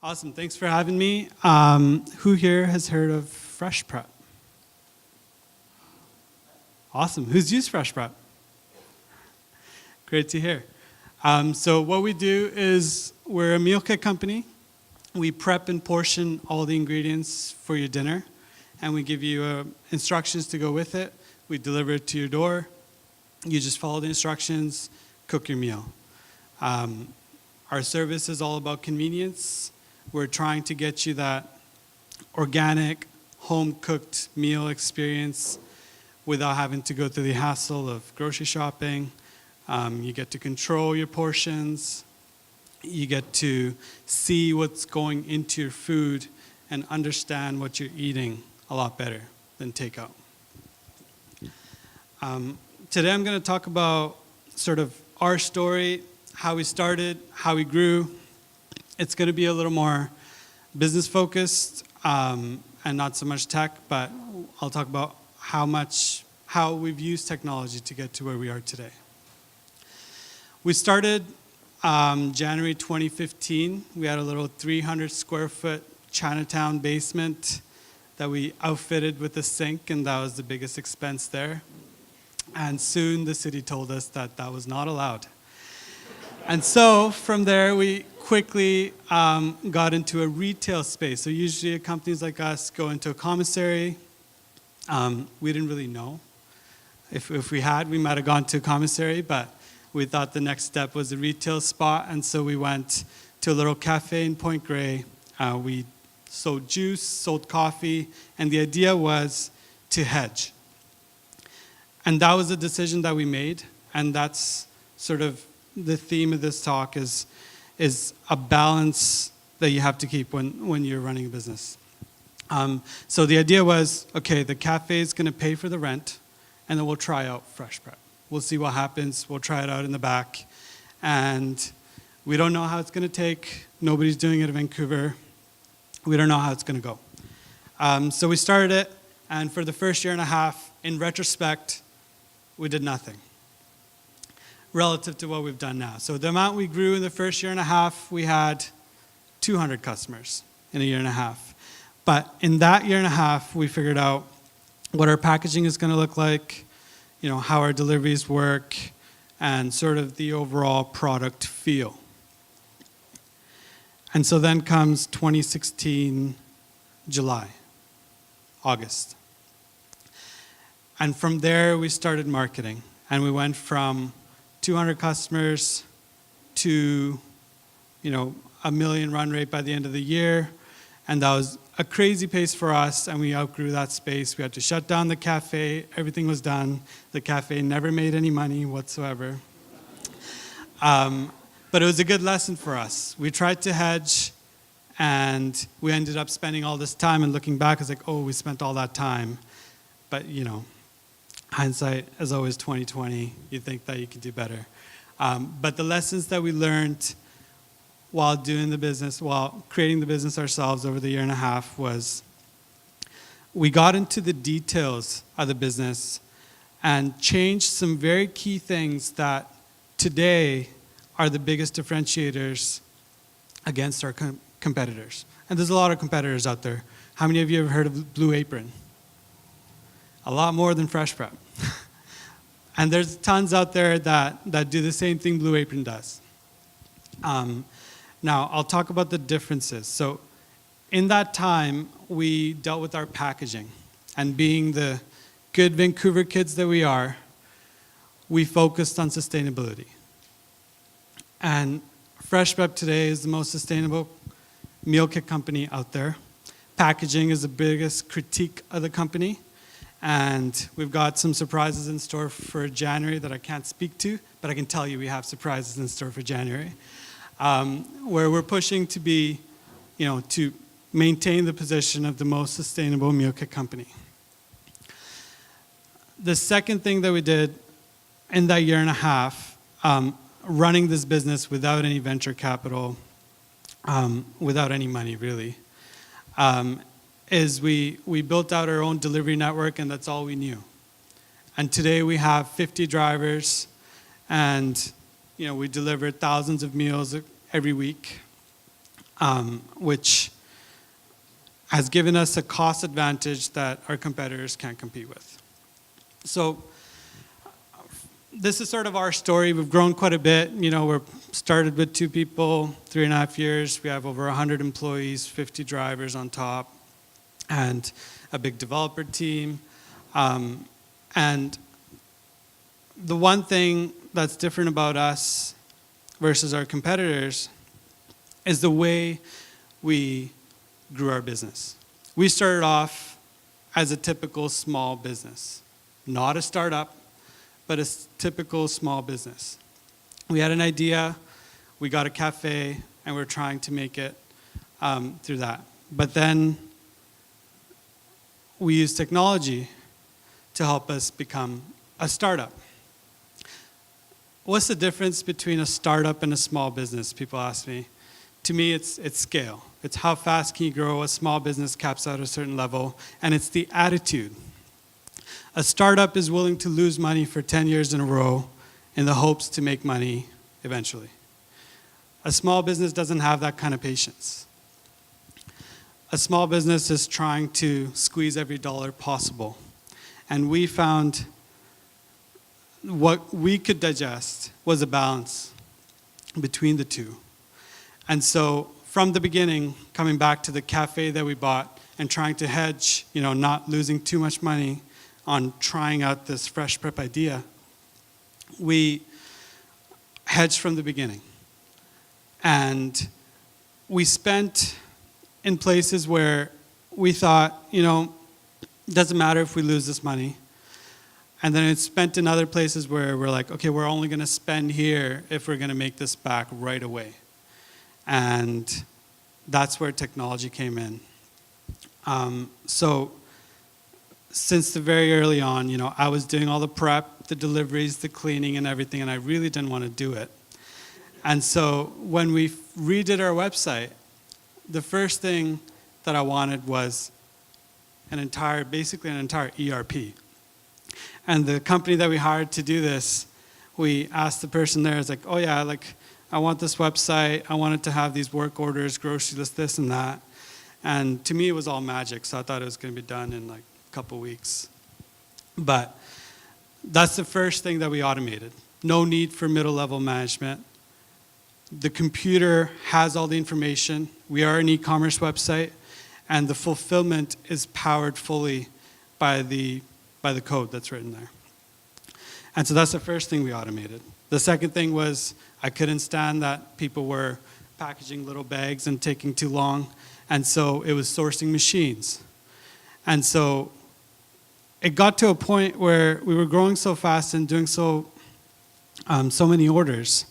Awesome, thanks for having me. Who here has heard of Fresh Prep? Awesome, who's used Fresh Prep? Great to hear. So what we do is we're a meal kit company. We prep and portion all the ingredients for your dinner, and we give you instructions to go with it. We deliver it to your door. You just follow the instructions, cook your meal. Our service is all about convenience. We're trying to get you that organic, home-cooked meal experience without having to go through the hassle of grocery shopping. You get to control your portions. You get to see what's going into your food and understand what you're eating a lot better than takeout. Today I'm going to talk about sort of our story, how we started, how we grew. It's going to be a little more business focused and not so much tech, but I'll talk about how we've used technology to get to where we are today. We started January 2015. We had a little 300 square foot Chinatown basement that we outfitted with a sink, and that was the biggest expense there. And soon the city told us that that was not allowed. And so from there, we quickly got into a retail space. So usually companies like us go into a commissary. We didn't really know. If we had, we might have gone to a commissary, but we thought the next step was a retail spot, and so we went to a little cafe in Point Grey. We sold juice, sold coffee, and the idea was to hedge. And that was a decision that we made, and that's sort of the theme of this talk is a balance that you have to keep when you're running a business. So the idea was, okay, the cafe is going to pay for the rent, and then we'll try out Fresh Prep. We'll see what happens. We'll try it out in the back. And we don't know how it's going to take. Nobody's doing it in Vancouver. We don't know how it's going to go. So we started it, and for the first year and a half, in retrospect, we did nothing relative to what we've done now. So the amount we grew in the first year and a half, we had 200 customers in a year and a half. But in that year and a half, we figured out what our packaging is going to look like, how our deliveries work, and sort of the overall product feel. And so then comes 2016, July, August. And from there, we started marketing. And we went from 200 customers to, a million run rate by the end of the year. And that was a crazy pace for us, and we outgrew that space. We had to shut down the cafe. Everything was done. The cafe never made any money whatsoever. But it was a good lesson for us. We tried to hedge, and we ended up spending all this time, and looking back, it's like, oh, we spent all that time. But, hindsight is always 20/20. You think that you can do better. But the lessons that we learned while doing the business, while creating the business ourselves over the year and a half was we got into the details of the business and changed some very key things that today are the biggest differentiators against our competitors. And there's a lot of competitors out there. How many of you have heard of Blue Apron? A lot more than Fresh Prep. And there's tons out there that do the same thing Blue Apron does. Now, I'll talk about the differences. So in that time, we dealt with our packaging. And being the good Vancouver kids that we are, we focused on sustainability. And Fresh Prep today is the most sustainable meal kit company out there. Packaging is the biggest critique of the company. And we've got some surprises in store for January that I can't speak to, but I can tell you we have surprises in store for January. Where we're pushing to be, to maintain the position of the most sustainable meal kit company. The second thing that we did in that year and a half, running this business without any venture capital, without any money really, is we built out our own delivery network, and that's all we knew. And today we have 50 drivers, and we deliver thousands of meals every week. which has given us a cost advantage that our competitors can't compete with. So this is sort of our story. We've grown quite a bit. We're started with 2 people, 3.5 years. We have over 100 employees, 50 drivers on top, and a big developer team. And the one thing that's different about us versus our competitors is the way we grew our business. We started off as a typical small business, not a startup, but a typical small business. We had an idea, we got a cafe, and we're trying to make it through that. But then we used technology to help us become a startup. What's the difference between a startup and a small business? People ask me. To me, it's scale. It's how fast can you grow. A small business caps out at a certain level, and it's the attitude. A startup is willing to lose money for 10 years in a row in the hopes to make money eventually. A small business doesn't have that kind of patience. A small business is trying to squeeze every dollar possible. And we found what we could digest was a balance between the two. And so from the beginning, coming back to the cafe that we bought and trying to hedge, not losing too much money on trying out this fresh prep idea, we hedged from the beginning. And we spent in places where we thought, it doesn't matter if we lose this money. And then it's spent in other places where we're like, okay, we're only going to spend here if we're going to make this back right away. And that's where technology came in. So since the very early on, I was doing all the prep, the deliveries, the cleaning and everything, and I really didn't want to do it. And so when we redid our website, the first thing that I wanted was basically an entire ERP. And the company that we hired to do this, we asked the person there, it's like, oh yeah, I want this website, I want it to have these work orders, grocery list, this and that. And to me, it was all magic, so I thought it was going to be done in a couple weeks. But that's the first thing that we automated. No need for middle-level management. The computer has all the information. We are an e-commerce website, and the fulfillment is powered fully by the code that's written there. And so that's the first thing we automated. The second thing was I couldn't stand that people were packaging little bags and taking too long, and so it was sourcing machines. And so it got to a point where we were growing so fast and doing so many orders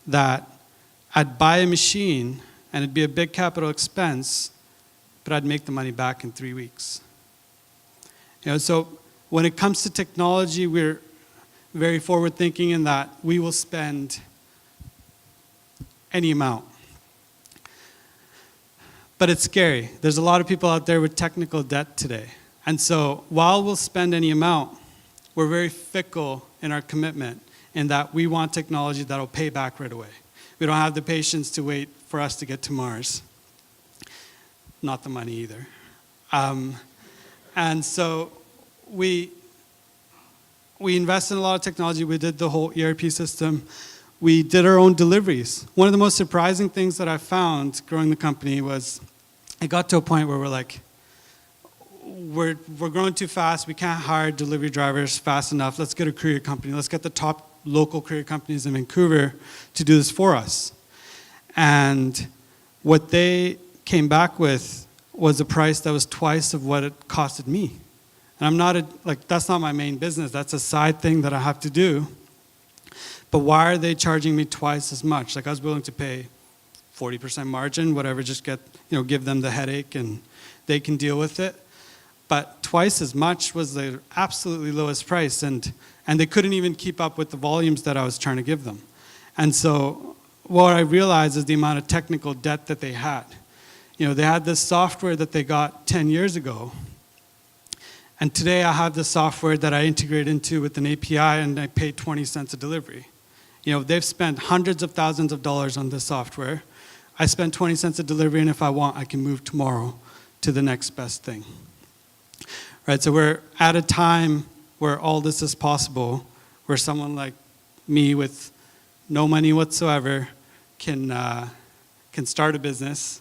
that I'd buy a machine and it'd be a big capital expense, but I'd make the money back in 3 weeks. So when it comes to technology, we're very forward thinking in that we will spend any amount. But it's scary. There's a lot of people out there with technical debt today. And so while we'll spend any amount, we're very fickle in our commitment in that we want technology that'll pay back right away. We don't have the patience to wait for us to get to Mars. Not the money either. And so we invested in a lot of technology. We did the whole ERP system. We did our own deliveries. One of the most surprising things that I found growing the company was it got to a point where we're like, we're growing too fast. We can't hire delivery drivers fast enough. Let's get a courier company. Let's get the top local courier companies in Vancouver to do this for us. And what they came back with was a price that was twice of what it costed me. And I'm not that's not my main business. That's a side thing that I have to do. But why are they charging me twice as much? I was willing to pay 40% margin, whatever, just give them the headache and they can deal with it. But twice as much was the absolutely lowest price, and they couldn't even keep up with the volumes that I was trying to give them. And so what I realized is the amount of technical debt that they had. They had this software that they got 10 years ago, and today I have the software that I integrate into with an API, and I pay 20 cents a delivery. They've spent hundreds of thousands of dollars on this software. I spend 20 cents a delivery, and if I want, I can move tomorrow to the next best thing. Right, so we're at a time where all this is possible, where someone like me with no money whatsoever can start a business,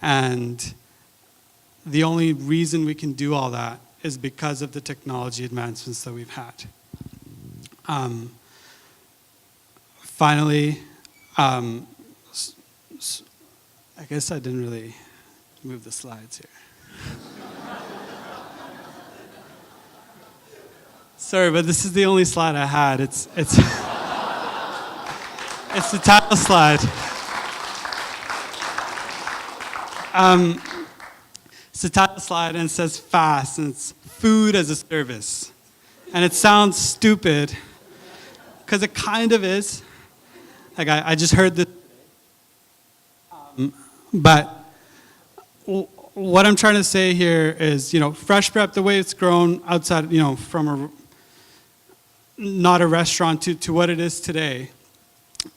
and the only reason we can do all that is because of the technology advancements that we've had. Finally, I guess I didn't really move the slides here. Sorry, but this is the only slide I had. It's it's the title slide. It's the title slide, and it says fast, and it's food as a service. And it sounds stupid, because it kind of is. Like, I just heard this. But what I'm trying to say here is, Fresh Prep, the way it's grown outside, from not a restaurant to what it is today,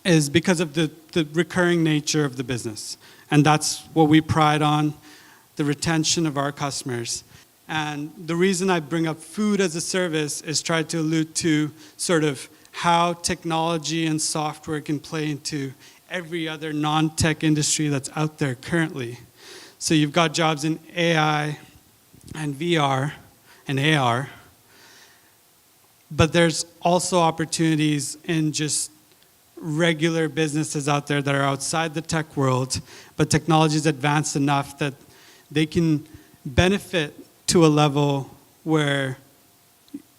is because of the recurring nature of the business. And that's what we pride on, the retention of our customers. And the reason I bring up food as a service is try to allude to sort of how technology and software can play into every other non-tech industry that's out there currently. So you've got jobs in AI and VR and AR, but there's also opportunities in just regular businesses out there that are outside the tech world, but technology is advanced enough that they can benefit to a level where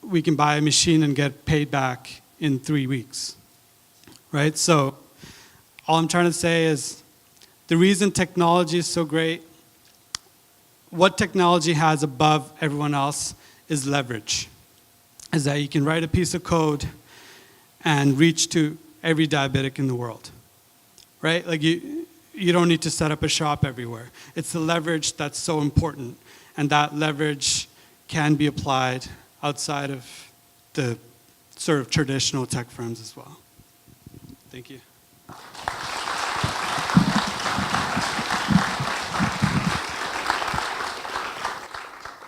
we can buy a machine and get paid back in 3 weeks, right? So all I'm trying to say is the reason technology is so great, what technology has above everyone else is leverage. Is that you can write a piece of code and reach to every diabetic in the world, right? Like you don't need to set up a shop everywhere. It's the leverage that's so important, and that leverage can be applied outside of the sort of traditional tech firms as well. Thank you.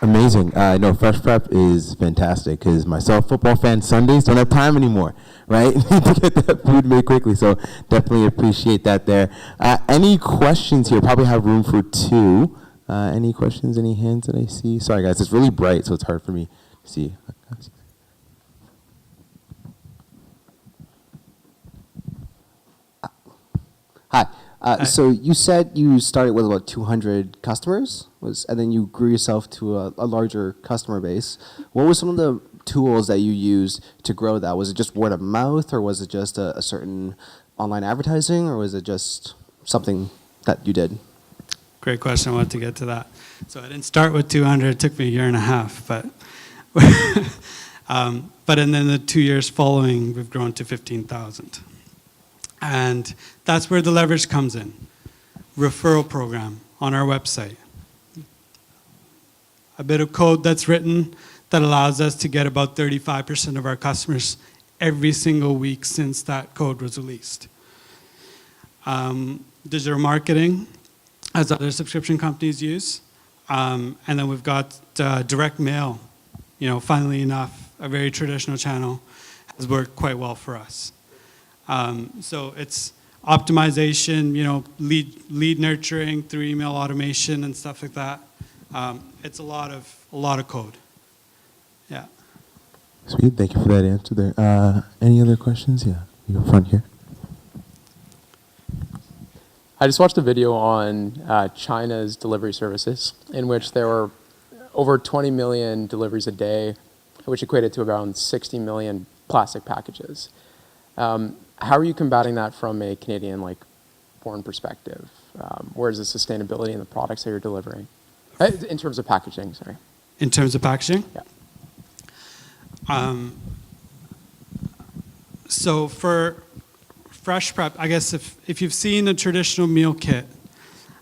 Amazing. No, Fresh Prep is fantastic because myself, football fan, Sundays don't have time anymore, right? Need to get that food made quickly, so definitely appreciate that there. Any questions here? Probably have room for two. Any questions, any hands that I see? Sorry, guys, it's really bright, so it's hard for me to see. Hi. So you said you started with about 200 customers, and then you grew yourself to a larger customer base. What were some of the tools that you used to grow that? Was it just word of mouth, or was it just a certain online advertising, or was it just something that you did? Great question. I wanted to get to that. So I didn't start with 200. It took me a year and a half, but and then the 2 years following, we've grown to 15,000. And that's where the leverage comes in. Referral program on our website. A bit of code that's written that allows us to get about 35% of our customers every single week since that code was released. Digital marketing, as other subscription companies use. And then we've got direct mail. Funnily enough, a very traditional channel has worked quite well for us. So it's optimization, lead nurturing through email automation and stuff like that. It's a lot of code. Yeah. Sweet. Thank you for that answer there. Any other questions? Yeah, you go front here. I just watched a video on China's delivery services, in which there were over 20 million deliveries a day, which equated to around 60 million plastic packages. How are you combating that from a Canadian, foreign perspective? Where's the sustainability in the products that you're delivering? In terms of packaging, sorry. In terms of packaging? Yeah. So for Fresh Prep, I guess if you've seen a traditional meal kit,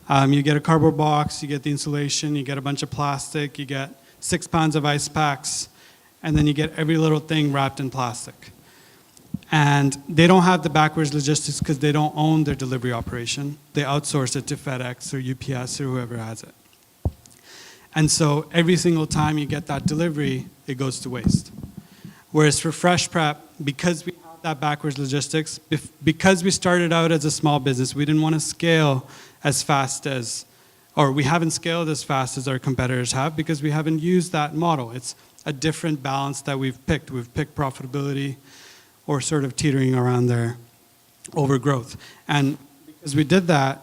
you get a cardboard box, you get the insulation, you get a bunch of plastic, you get 6 pounds of ice packs, and then you get every little thing wrapped in plastic. And they don't have the backwards logistics because they don't own their delivery operation. They outsource it to FedEx or UPS or whoever has it. And so every single time you get that delivery, it goes to waste. Whereas for Fresh Prep, because we have that backwards logistics, because we started out as a small business, we didn't want to scale as fast as, or we haven't scaled as fast as our competitors have because we haven't used that model. It's a different balance that we've picked. We've picked profitability or sort of teetering around there, overgrowth. And because we did that,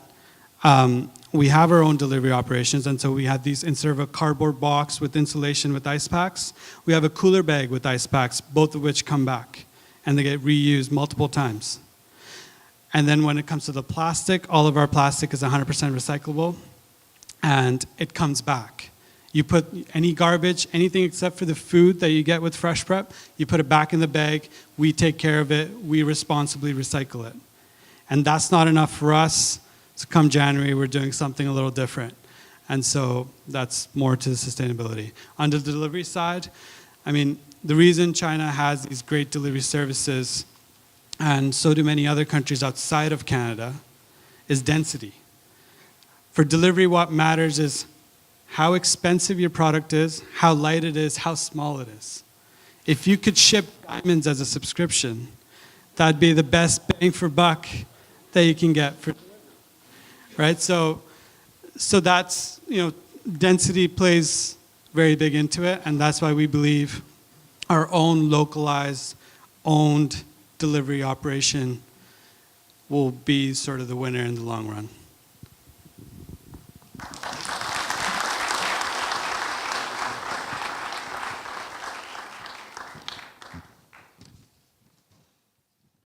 we have our own delivery operations, and so we had these, instead of a cardboard box with insulation with ice packs, we have a cooler bag with ice packs, both of which come back, and they get reused multiple times. And then when it comes to the plastic, all of our plastic is 100% recyclable, and it comes back. You put any garbage, anything except for the food that you get with Fresh Prep, you put it back in the bag, we take care of it, we responsibly recycle it. And that's not enough for us, so come January, we're doing something a little different. And so that's more to the sustainability. On the delivery side, I mean, the reason China has these great delivery services, and so do many other countries outside of Canada, is density. For delivery, what matters is how expensive your product is, how light it is, how small it is. If you could ship diamonds as a subscription, that'd be the best bang for buck that you can get for delivery, right? So that's, density plays very big into it, and that's why we believe our own localized, owned delivery operation will be sort of the winner in the long run.